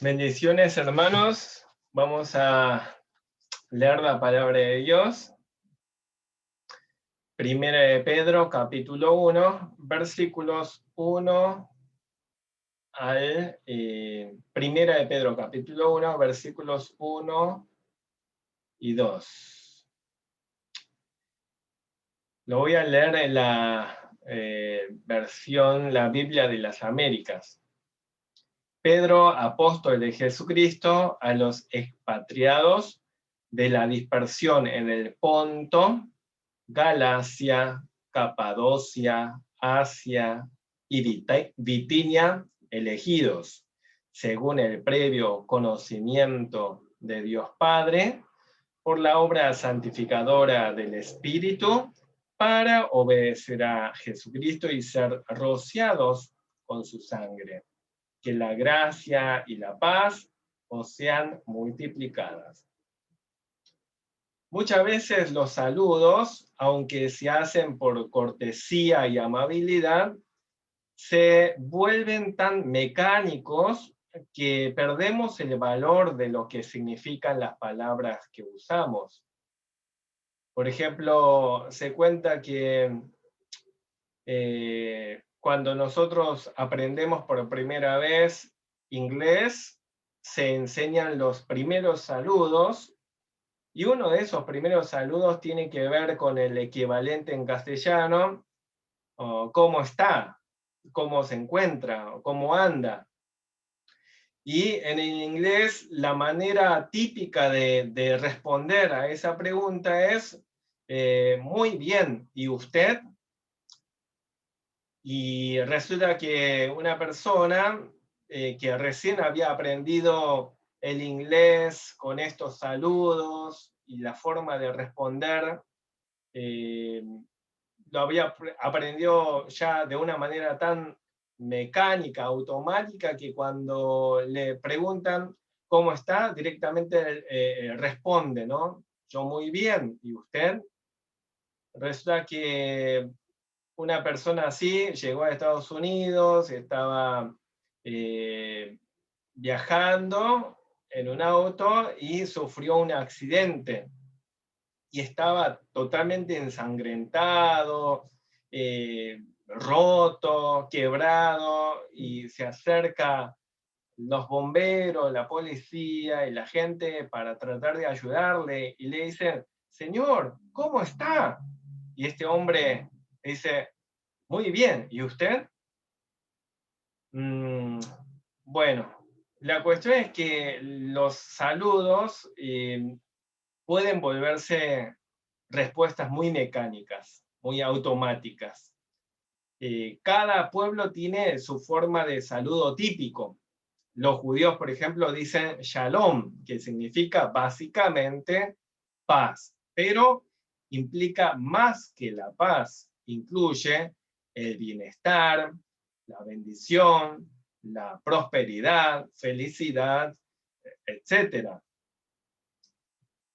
Bendiciones, hermanos. Vamos a leer la palabra de Dios. Primera de Pedro, capítulo 1, versículos 1 al... Primera de Pedro, capítulo 1, versículos 1 y 2. Lo voy a leer en la versión, la Biblia de las Américas. Pedro, apóstol de Jesucristo, a los expatriados de la dispersión en el Ponto, Galacia, Capadocia, Asia y Bitinia, elegidos, según el previo conocimiento de Dios Padre, por la obra santificadora del Espíritu, para obedecer a Jesucristo y ser rociados con su sangre. Que la gracia y la paz os sean multiplicadas. Muchas veces los saludos, aunque se hacen por cortesía y amabilidad, se vuelven tan mecánicos que perdemos el valor de lo que significan las palabras que usamos. Por ejemplo, se cuenta que cuando nosotros aprendemos por primera vez inglés, se enseñan los primeros saludos, y uno de esos primeros saludos tiene que ver con el equivalente en castellano, o cómo está, cómo se encuentra, o cómo anda. Y en el inglés, la manera típica de responder a esa pregunta es muy bien, ¿y usted? Y resulta que una persona que recién había aprendido el inglés con estos saludos y la forma de responder, eh, lo había aprendido ya de una manera tan mecánica, automática, que cuando le preguntan cómo está, directamente responde, ¿no? Yo muy bien, ¿y usted? Resulta que una persona así llegó a Estados Unidos, estaba viajando en un auto y sufrió un accidente. Y estaba totalmente ensangrentado, roto, quebrado, y se acerca los bomberos, la policía y la gente para tratar de ayudarle, y le dicen, señor, ¿cómo está? Y este hombre dice, muy bien, ¿y usted? Mm, bueno, la cuestión es que los saludos pueden volverse respuestas muy mecánicas, muy automáticas. Cada pueblo tiene su forma de saludo típico. Los judíos, por ejemplo, dicen shalom, que significa básicamente paz, pero implica más que la paz. Incluye el bienestar, la bendición, la prosperidad, felicidad, etc.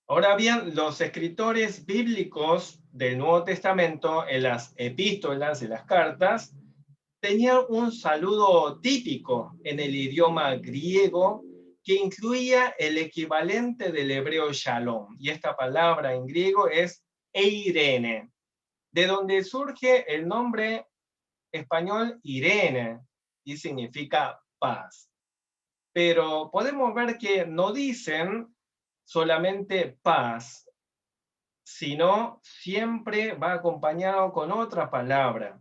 Ahora bien, los escritores bíblicos del Nuevo Testamento, en las epístolas y las cartas, tenían un saludo típico en el idioma griego que incluía el equivalente del hebreo shalom. Y esta palabra en griego es eirene, de donde surge el nombre español Irene, y significa paz. Pero podemos ver que no dicen solamente paz, sino siempre va acompañado con otra palabra.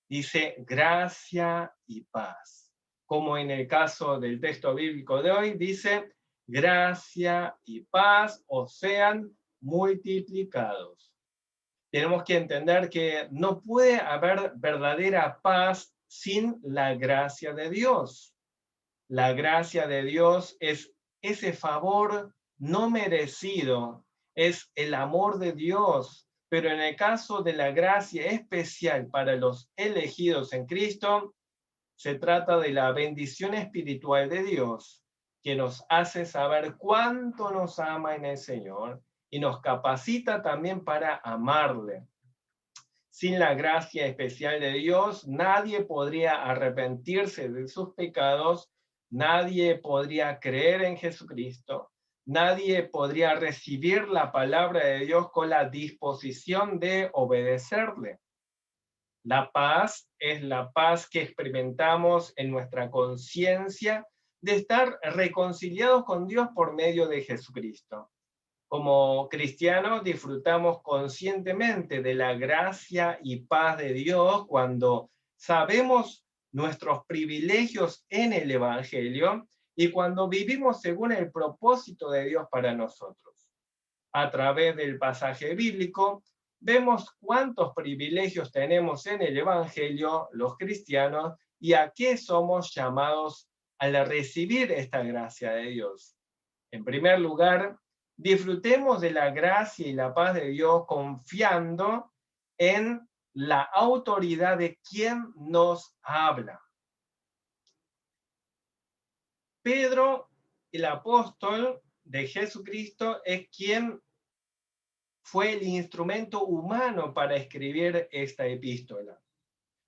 Dice gracia y paz. Como en el caso del texto bíblico de hoy, dice gracia y paz os sean multiplicados. Tenemos que entender que no puede haber verdadera paz sin la gracia de Dios. La gracia de Dios es ese favor no merecido, es el amor de Dios. Pero en el caso de la gracia especial para los elegidos en Cristo, se trata de la bendición espiritual de Dios, que nos hace saber cuánto nos ama en el Señor y nos capacita también para amarle. Sin la gracia especial de Dios, nadie podría arrepentirse de sus pecados Nadie podría creer en Jesucristo, nadie podría recibir la palabra de Dios con la disposición de obedecerle. La paz es la paz que experimentamos en nuestra conciencia de estar reconciliados con Dios por medio de Jesucristo. Como cristianos disfrutamos conscientemente de la gracia y paz de Dios cuando sabemos nuestros privilegios en el Evangelio y cuando vivimos según el propósito de Dios para nosotros. A través del pasaje bíblico, vemos cuántos privilegios tenemos en el Evangelio, los cristianos, y a qué somos llamados al recibir esta gracia de Dios. En primer lugar, disfrutemos de la gracia y la paz de Dios confiando en la autoridad de quien nos habla. Pedro, el apóstol de Jesucristo, es quien fue el instrumento humano para escribir esta epístola.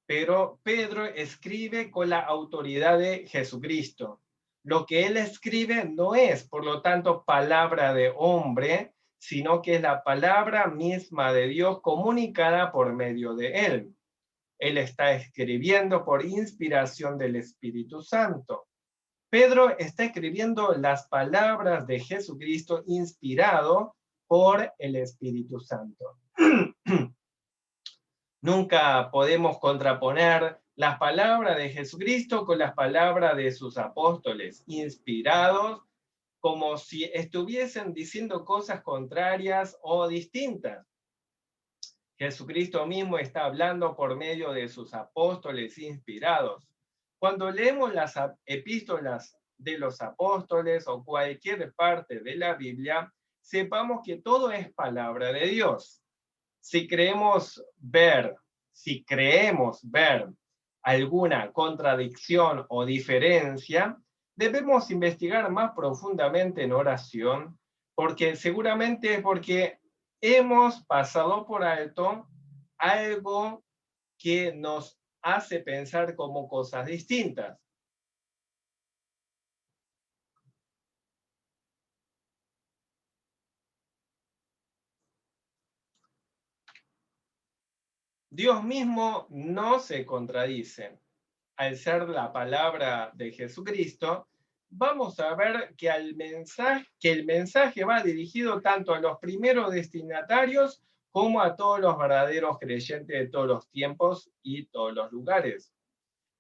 Pero Pedro escribe con la autoridad de Jesucristo. Lo que él escribe no es, por lo tanto, palabra de hombre, sino que es la palabra misma de Dios comunicada por medio de él. Él está escribiendo por inspiración del Espíritu Santo. Pedro está escribiendo las palabras de Jesucristo inspirado por el Espíritu Santo. Nunca podemos contraponer las palabras de Jesucristo con las palabras de sus apóstoles, inspirados como si estuviesen diciendo cosas contrarias o distintas. Jesucristo mismo está hablando por medio de sus apóstoles inspirados. Cuando leemos las epístolas de los apóstoles o cualquier parte de la Biblia, sepamos que todo es palabra de Dios. Si creemos ver alguna contradicción o diferencia, debemos investigar más profundamente en oración, porque seguramente es porque hemos pasado por alto algo que nos hace pensar como cosas distintas. Dios mismo no se contradice. Al ser la palabra de Jesucristo, vamos a ver que el mensaje va dirigido tanto a los primeros destinatarios como a todos los verdaderos creyentes de todos los tiempos y todos los lugares.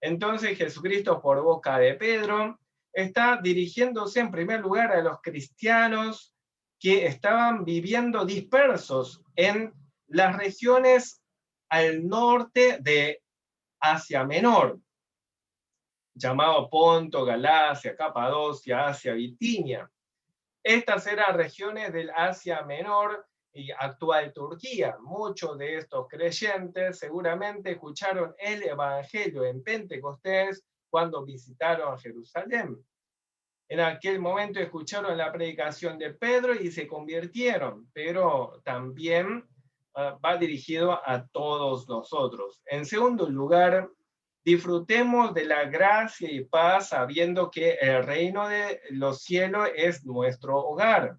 Entonces Jesucristo, por boca de Pedro, está dirigiéndose en primer lugar a los cristianos que estaban viviendo dispersos en las regiones al norte de Asia Menor, llamado Ponto, Galacia, Capadocia, Asia, Bitinia. Estas eran regiones del Asia Menor y actual Turquía. Muchos de estos creyentes seguramente escucharon el Evangelio en Pentecostés cuando visitaron Jerusalén. En aquel momento escucharon la predicación de Pedro y se convirtieron, pero también va dirigido a todos nosotros. En segundo lugar, disfrutemos de la gracia y paz sabiendo que el reino de los cielos es nuestro hogar.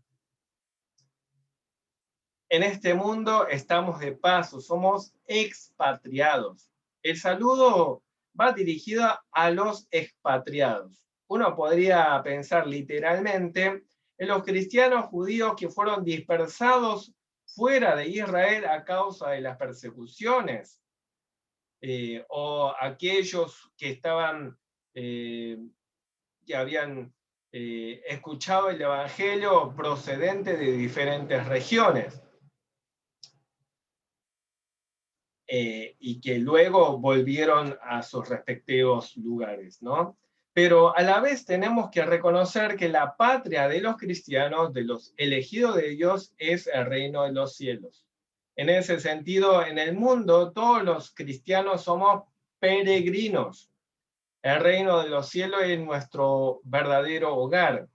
En este mundo estamos de paso, somos expatriados. El saludo va dirigido a los expatriados. Uno podría pensar literalmente en los cristianos judíos que fueron dispersados fuera de Israel a causa de las persecuciones, o aquellos que estaban, que habían escuchado el Evangelio procedente de diferentes regiones. Y que luego volvieron a sus respectivos lugares, ¿no? Pero a la vez tenemos que reconocer que la patria de los cristianos, de los elegidos de Dios, es el reino de los cielos. En ese sentido, en el mundo, todos los cristianos somos peregrinos. El reino de los cielos es nuestro verdadero hogar.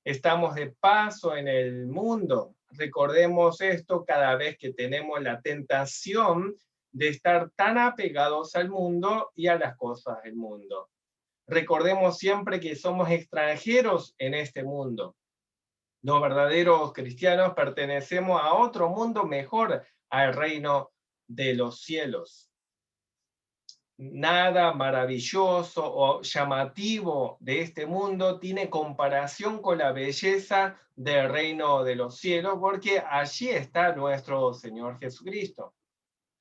Estamos de paso en el mundo. Recordemos esto cada vez que tenemos la tentación de estar tan apegados al mundo y a las cosas del mundo. Recordemos siempre que somos extranjeros en este mundo. Los verdaderos cristianos pertenecemos a otro mundo mejor, al reino de los cielos. Nada maravilloso o llamativo de este mundo tiene comparación con la belleza del reino de los cielos, porque allí está nuestro Señor Jesucristo.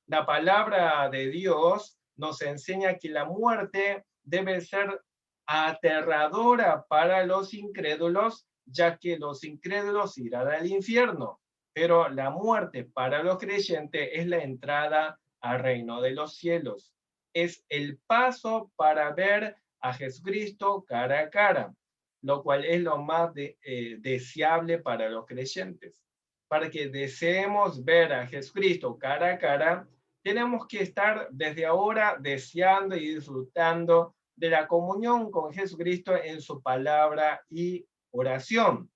La palabra de Dios nos enseña que la muerte debe ser aterradora para los incrédulos, ya que los incrédulos irán al infierno. Pero la muerte para los creyentes es la entrada al reino de los cielos. Es el paso para ver a Jesucristo cara a cara, lo cual es lo más deseable para los creyentes. Para que deseemos ver a Jesucristo cara a cara, tenemos que estar desde ahora deseando y disfrutando de la comunión con Jesucristo en su palabra y oración.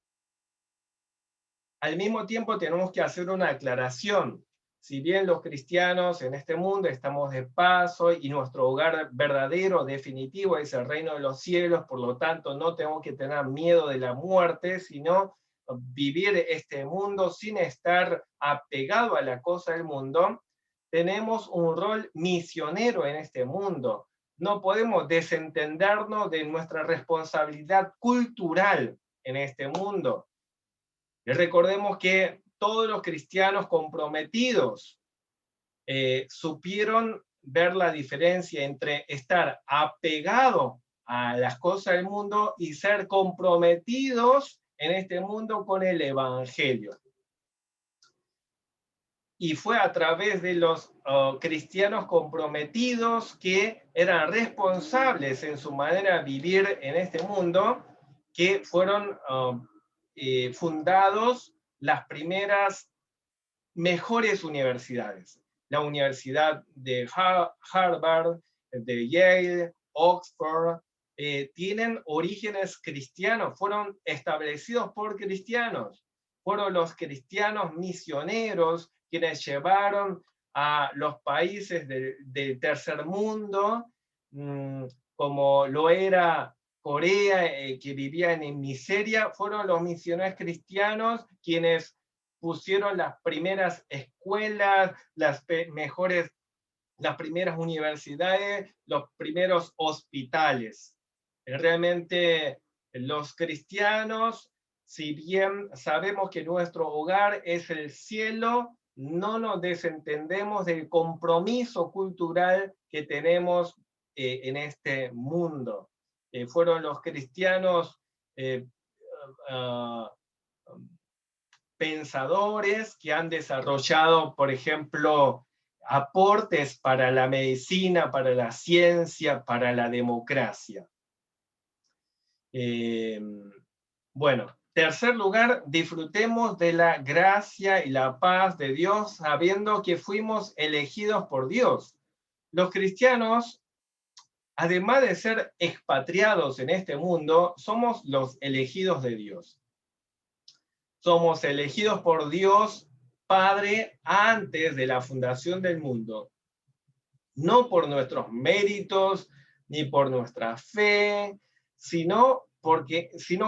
Al mismo tiempo tenemos que hacer una aclaración. Si bien los cristianos en este mundo estamos de paso y nuestro hogar verdadero, definitivo, es el reino de los cielos, por lo tanto no tenemos que tener miedo de la muerte, sino vivir este mundo sin estar apegado a la cosa del mundo, tenemos un rol misionero en este mundo. No podemos desentendernos de nuestra responsabilidad cultural en este mundo. Y recordemos que todos los cristianos comprometidos supieron ver la diferencia entre estar apegado a las cosas del mundo y ser comprometidos en este mundo con el Evangelio. Y fue a través de los cristianos comprometidos que eran responsables en su manera de vivir en este mundo, que fueron fundados las primeras mejores universidades. La Universidad de Harvard, de Yale, Oxford, tienen orígenes cristianos, fueron establecidos por cristianos. Fueron los cristianos misioneros quienes llevaron a los países del tercer mundo, como lo era Corea, que vivían en miseria, fueron los misioneros cristianos quienes pusieron las primeras escuelas, las primeras universidades, los primeros hospitales. Realmente los cristianos, si bien sabemos que nuestro hogar es el cielo, no nos desentendemos del compromiso cultural que tenemos en este mundo. Fueron los cristianos pensadores que han desarrollado, por ejemplo, aportes para la medicina, para la ciencia, para la democracia. Bueno, tercer lugar, disfrutemos de la gracia y la paz de Dios, sabiendo que fuimos elegidos por Dios. Los cristianos, además de ser expatriados en este mundo, somos los elegidos de Dios. Somos elegidos por Dios Padre antes de la fundación del mundo, no por nuestros méritos ni por nuestra fe, sino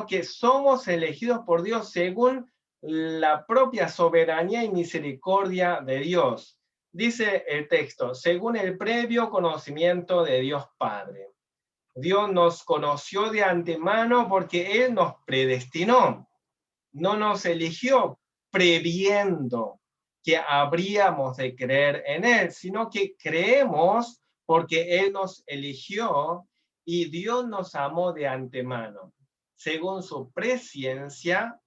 que somos elegidos por Dios según la propia soberanía y misericordia de Dios. Dice el texto, según el previo conocimiento de Dios Padre. Dios nos conoció de antemano porque Él nos predestinó. No nos eligió previendo que habríamos de creer en Él, sino que creemos porque Él nos eligió y Dios nos amó de antemano. Según su presciencia,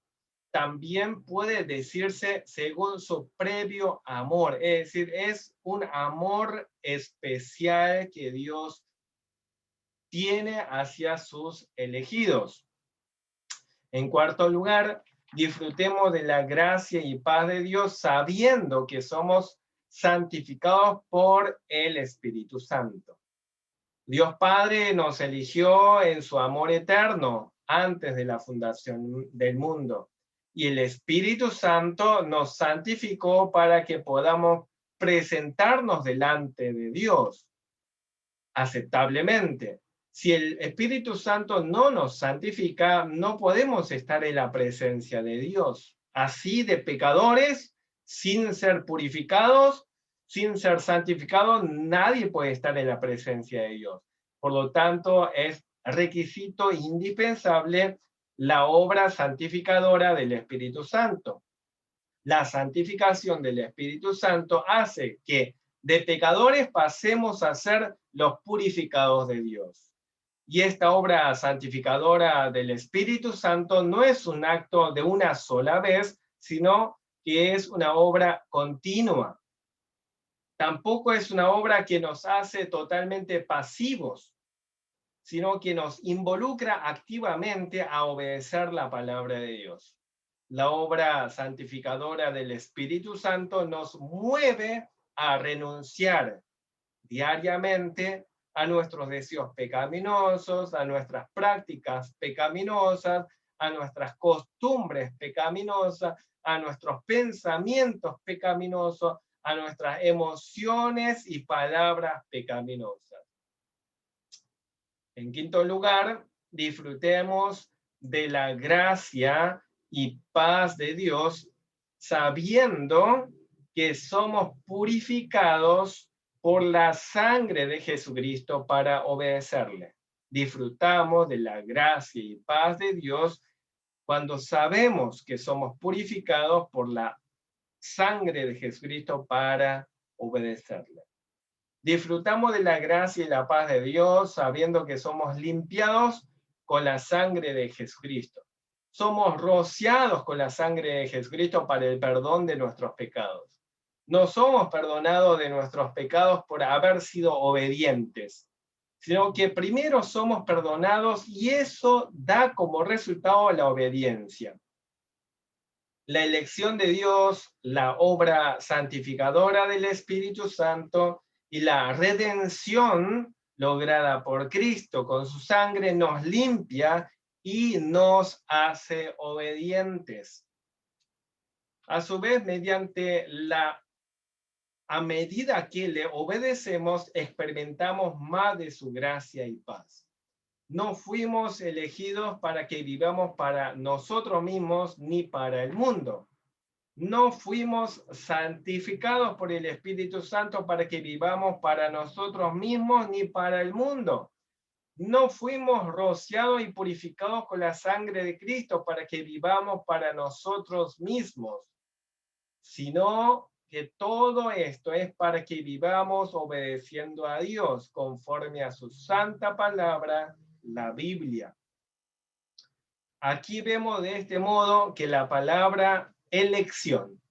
también puede decirse según su previo amor, es decir, es un amor especial que Dios tiene hacia sus elegidos. En cuarto lugar, disfrutemos de la gracia y paz de Dios sabiendo que somos santificados por el Espíritu Santo. Dios Padre nos eligió en su amor eterno antes de la fundación del mundo y el Espíritu Santo nos santificó para que podamos presentarnos delante de Dios aceptablemente, Si el Espíritu Santo no nos santifica, no podemos estar en la presencia de Dios. Así de pecadores, sin ser purificados, sin ser santificados, nadie puede estar en la presencia de Dios. Por lo tanto, es requisito indispensable la obra santificadora del Espíritu Santo. La santificación del Espíritu Santo hace que de pecadores pasemos a ser los purificados de Dios. Y esta obra santificadora del Espíritu Santo no es un acto de una sola vez, sino que es una obra continua. Tampoco es una obra que nos hace totalmente pasivos, sino que nos involucra activamente a obedecer la palabra de Dios. La obra santificadora del Espíritu Santo nos mueve a renunciar diariamente a nuestros deseos pecaminosos, a nuestras prácticas pecaminosas, a nuestras costumbres pecaminosas, a nuestros pensamientos pecaminosos, a nuestras emociones y palabras pecaminosas. En quinto lugar, disfrutemos de la gracia y paz de Dios, sabiendo que somos purificados por la sangre de Jesucristo para obedecerle. Disfrutamos de la gracia y paz de Dios cuando sabemos que somos purificados por la sangre de Jesucristo para obedecerle. Disfrutamos de la gracia y la paz de Dios sabiendo que somos limpiados con la sangre de Jesucristo. Somos rociados con la sangre de Jesucristo para el perdón de nuestros pecados. No somos perdonados de nuestros pecados por haber sido obedientes, sino que primero somos perdonados y eso da como resultado la obediencia. La elección de Dios, la obra santificadora del Espíritu Santo y la redención lograda por Cristo con su sangre nos limpia y nos hace obedientes. A su vez, a medida que le obedecemos, experimentamos más de su gracia y paz. No fuimos elegidos para que vivamos para nosotros mismos ni para el mundo. No fuimos santificados por el Espíritu Santo para que vivamos para nosotros mismos ni para el mundo. No fuimos rociados y purificados con la sangre de Cristo para que vivamos para nosotros mismos, sino que todo esto es para que vivamos obedeciendo a Dios conforme a su santa palabra, la Biblia. Aquí vemos de este modo que la palabra elección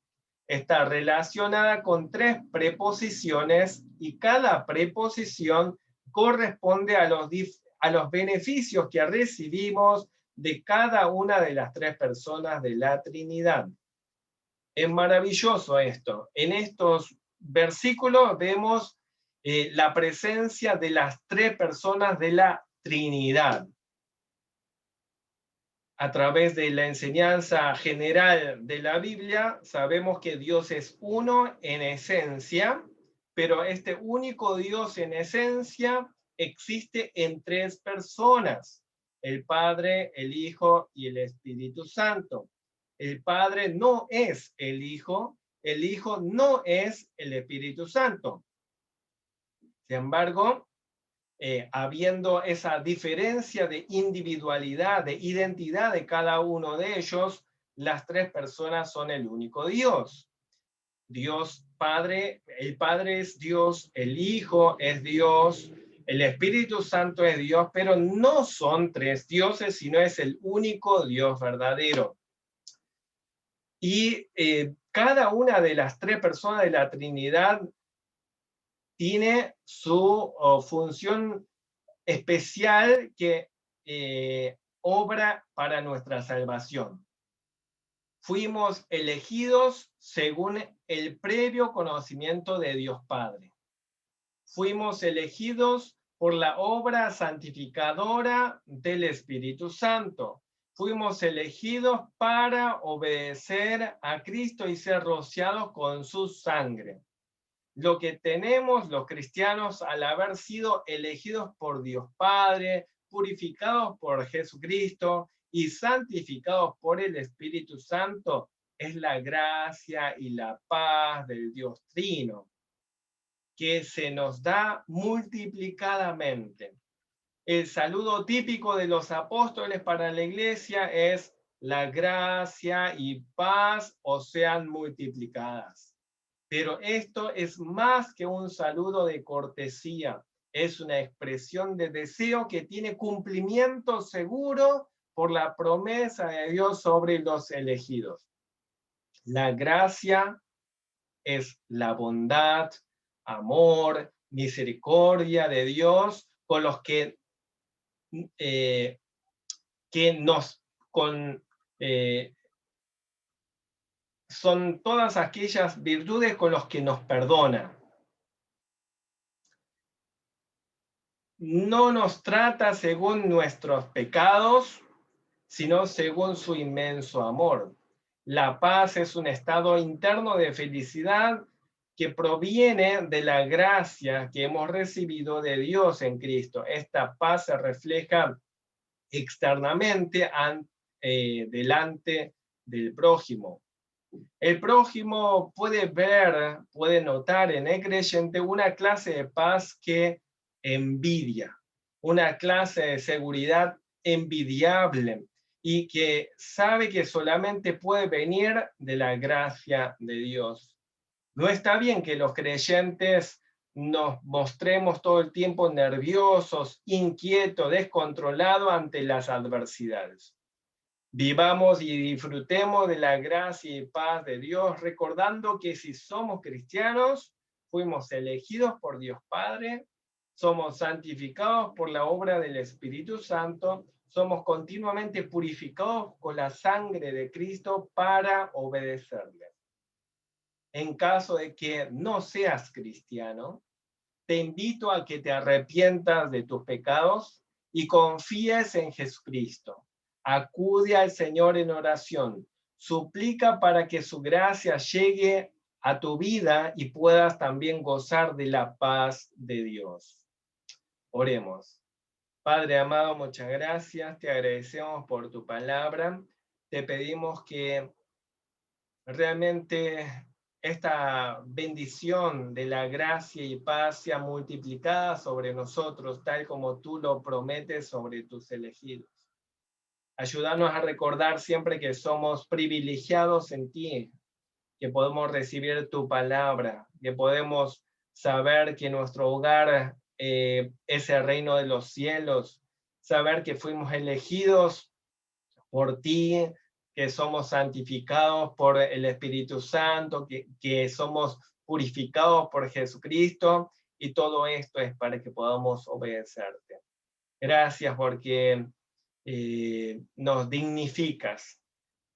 está relacionada con tres preposiciones y cada preposición corresponde a los beneficios que recibimos de cada una de las tres personas de la Trinidad. Es maravilloso esto. En estos versículos vemos la presencia de las tres personas de la Trinidad. A través de la enseñanza general de la Biblia, sabemos que Dios es uno en esencia, pero este único Dios en esencia existe en tres personas: el Padre, el Hijo y el Espíritu Santo. El Padre no es el Hijo no es el Espíritu Santo. Sin embargo, habiendo esa diferencia de individualidad, de identidad de cada uno de ellos, las tres personas son el único Dios. Dios Padre, el Padre es Dios, el Hijo es Dios, el Espíritu Santo es Dios, pero no son tres dioses, sino es el único Dios verdadero. Y cada una de las tres personas de la Trinidad tiene su función especial que obra para nuestra salvación. Fuimos elegidos según el previo conocimiento de Dios Padre. Fuimos elegidos por la obra santificadora del Espíritu Santo. Fuimos elegidos para obedecer a Cristo y ser rociados con su sangre. lo que tenemos los cristianos al haber sido elegidos por Dios Padre, purificados por Jesucristo y santificados por el Espíritu Santo, es la gracia y la paz del Dios Trino, que se nos da multiplicadamente. El saludo típico de los apóstoles para la iglesia es: la gracia y paz os sean multiplicadas. Pero esto es más que un saludo de cortesía, es una expresión de deseo que tiene cumplimiento seguro por la promesa de Dios sobre los elegidos. La gracia es la bondad, amor, misericordia de Dios con los que nos son todas aquellas virtudes con las que nos perdona. No nos trata según nuestros pecados, sino según su inmenso amor. La paz es un estado interno de felicidad que proviene de la gracia que hemos recibido de Dios en Cristo. Esta paz se refleja externamente delante del prójimo. El prójimo puede notar en el creyente una clase de paz que envidia, una clase de seguridad envidiable y que sabe que solamente puede venir de la gracia de Dios. No está bien que los creyentes nos mostremos todo el tiempo nerviosos, inquietos, descontrolados ante las adversidades. Vivamos y disfrutemos de la gracia y paz de Dios, recordando que si somos cristianos, fuimos elegidos por Dios Padre, somos santificados por la obra del Espíritu Santo, somos continuamente purificados con la sangre de Cristo para obedecerle. En caso de que no seas cristiano, te invito a que te arrepientas de tus pecados y confíes en Jesucristo. Acude al Señor en oración, suplica para que su gracia llegue a tu vida y puedas también gozar de la paz de Dios. Oremos. Padre amado, muchas gracias, te agradecemos por tu palabra, te pedimos que realmente esta bendición de la gracia y paz sea multiplicada sobre nosotros, tal como tú lo prometes sobre tus elegidos. Ayúdanos a recordar siempre que somos privilegiados en ti, que podemos recibir tu palabra, que podemos saber que nuestro hogar es el reino de los cielos, saber que fuimos elegidos por ti, que somos santificados por el Espíritu Santo, que somos purificados por Jesucristo, y todo esto es para que podamos obedecerte. Gracias porque nos dignificas,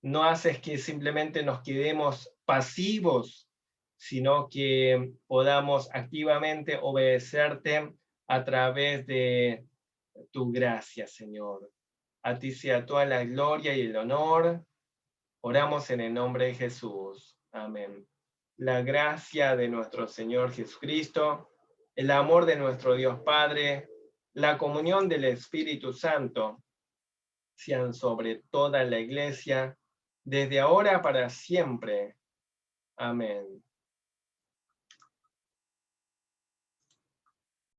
no haces que simplemente nos quedemos pasivos, sino que podamos activamente obedecerte a través de tu gracia, Señor. A ti sea toda la gloria y el honor. Oramos en el nombre de Jesús. Amén. La gracia de nuestro Señor Jesucristo, el amor de nuestro Dios Padre, la comunión del Espíritu Santo, sean sobre toda la iglesia, desde ahora para siempre. Amén.